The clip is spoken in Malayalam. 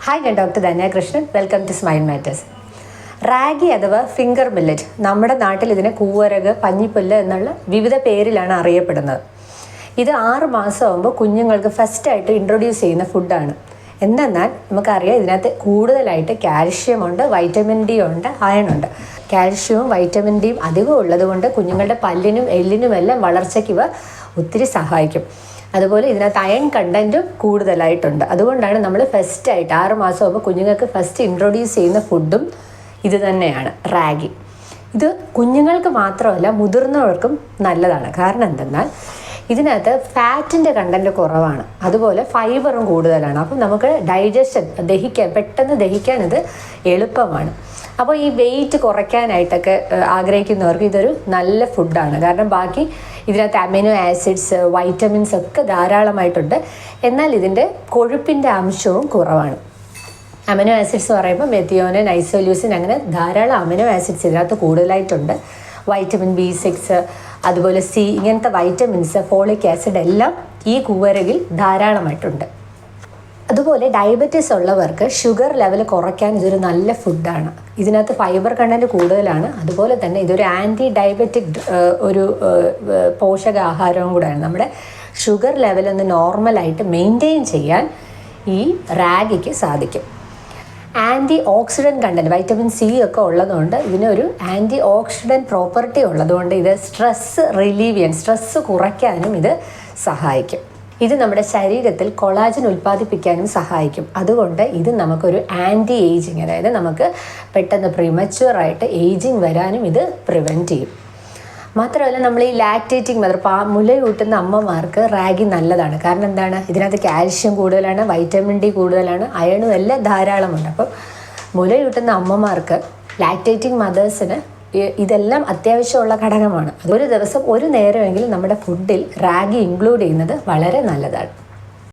ഹായ്, ഞാൻ doctor Dhanya Krishnan. Welcome to smile matters. Ragi അഥവാ ഫിംഗർ മില്ലറ്റ്, നമ്മുടെ നാട്ടിൽ ഇതിനെ കൂവരക്, പഞ്ഞിപ്പുല്ല് എന്നുള്ള വിവിധ പേരിലാണ് അറിയപ്പെടുന്നത്. ഇത് 6 മാസമാകുമ്പോൾ കുഞ്ഞുങ്ങൾക്ക് ഫസ്റ്റായിട്ട് ഇൻട്രൊഡ്യൂസ് ചെയ്യുന്ന ഫുഡാണ്. എന്തെന്നാൽ നമുക്കറിയാം, ഇതിനകത്ത് കൂടുതലായിട്ട് കാൽഷ്യമുണ്ട്, വൈറ്റമിൻ ഡി ഉണ്ട്, അയൺ ഉണ്ട്. കാൽഷ്യവും വൈറ്റമിൻ ഡിയും അധികം ഉള്ളത് കൊണ്ട് കുഞ്ഞുങ്ങളുടെ പല്ലിനും എല്ലിനുമെല്ലാം വളർച്ചയ്ക്ക് ഇവ ഒത്തിരി സഹായിക്കും. അതുപോലെ ഇതിനകത്ത് അയൺ കണ്ടൻറ്റും കൂടുതലായിട്ടുണ്ട്. അതുകൊണ്ടാണ് നമ്മൾ ഫസ്റ്റായിട്ട് 6 മാസമാകുമ്പോൾ കുഞ്ഞുങ്ങൾക്ക് ഫസ്റ്റ് ഇൻട്രൊഡ്യൂസ് ചെയ്യുന്ന ഫുഡും ഇത് തന്നെയാണ്, റാഗി. ഇത് കുഞ്ഞുങ്ങൾക്ക് മാത്രമല്ല മുതിർന്നവർക്കും നല്ലതാണ്. കാരണം എന്തെന്നാൽ ഇതിനകത്ത് ഫാറ്റിൻ്റെ കണ്ടൻറ്റ് കുറവാണ്, അതുപോലെ ഫൈബറും കൂടുതലാണ്. അപ്പം നമുക്ക് ഡൈജഷൻ പെട്ടെന്ന് ദഹിക്കാൻ ഇത് എളുപ്പമാണ്. അപ്പോൾ ഈ വെയിറ്റ് കുറയ്ക്കാനായിട്ടൊക്കെ ആഗ്രഹിക്കുന്നവർക്ക് ഇതൊരു നല്ല ഫുഡാണ്. കാരണം ബാക്കി ഇതിനകത്ത് അമിനോ ആസിഡ്സ്, വൈറ്റമിൻസ് ഒക്കെ ധാരാളമായിട്ടുണ്ട്. എന്നാൽ ഇതിൻ്റെ കൊഴുപ്പിൻ്റെ അംശവും കുറവാണ്. അമിനോ ആസിഡ്സ് പറയുമ്പോൾ മെത്തിയോനിൻ, ഐസോല്യൂസിൻ, അങ്ങനെ ധാരാളം അമിനോ ആസിഡ്സ് ഇതിനകത്ത് കൂടുതലായിട്ടുണ്ട്. വൈറ്റമിൻ B6, അതുപോലെ C, ഇങ്ങനത്തെ വൈറ്റമിൻസ്, ഫോളിക് ആസിഡ് എല്ലാം ഈ കൂവരകിൽ ധാരാളമായിട്ടുണ്ട്. അതുപോലെ ഡയബറ്റീസ് ഉള്ളവർക്ക് ഷുഗർ ലെവൽ കുറയ്ക്കാൻ ഇതൊരു നല്ല ഫുഡാണ്. ഇതിനകത്ത് ഫൈബർ കണ്ടൻറ്റ് കൂടുതലാണ്. അതുപോലെ തന്നെ ഇതൊരു ആൻറ്റി ഡയബറ്റിക് ഒരു പോഷകാഹാരവും കൂടെയാണ്. നമ്മുടെ ഷുഗർ ലെവൽ ഒന്ന് നോർമലായിട്ട് മെയിൻറ്റെയിൻ ചെയ്യാൻ ഈ റാഗിക്ക് സാധിക്കും. Antioxidant content, vitamin C ഒക്കെ ഉള്ളതുകൊണ്ട് ഇതിനൊരു ആൻറ്റി ഓക്സിഡൻറ്റ് പ്രോപ്പർട്ടി ഉള്ളതുകൊണ്ട് ഇത് സ്ട്രെസ്സ് റിലീവ് ചെയ്യാൻ, സ്ട്രെസ്സ് കുറയ്ക്കാനും ഇത് സഹായിക്കും. ഇത് നമ്മുടെ ശരീരത്തിൽ കൊളാജൻ ഉൽപ്പാദിപ്പിക്കാനും സഹായിക്കും. അതുകൊണ്ട് ഇത് നമുക്കൊരു ആൻറ്റി ഏജിങ്, അതായത് നമുക്ക് പെട്ടെന്ന് പ്രീമച്വറായിട്ട് ഏജിങ് വരാനും ഇത് പ്രിവെൻറ്റ് ചെയ്യും. മാത്രമല്ല, നമ്മൾ ഈ ലാക്ടേറ്റിംഗ് മദർ, മുലയൂട്ടുന്ന അമ്മമാർക്ക് റാഗി നല്ലതാണ്. കാരണം എന്താണ്, ഇതിനകത്ത് കാൽഷ്യം കൂടുതലാണ്, വൈറ്റമിൻ ഡി കൂടുതലാണ്, അയണും എല്ലാം ധാരാളമുണ്ട്. അപ്പം മുലയൂട്ടുന്ന അമ്മമാർക്ക്, ലാക്ടേറ്റിംഗ് മദേഴ്സിന് ഇതെല്ലാം അത്യാവശ്യമുള്ള ഘടകമാണ്. ഒരു ദിവസം ഒരു നേരമെങ്കിലും നമ്മുടെ ഫുഡിൽ റാഗി ഇൻക്ലൂഡ് ചെയ്യുന്നത് വളരെ നല്ലതാണ്.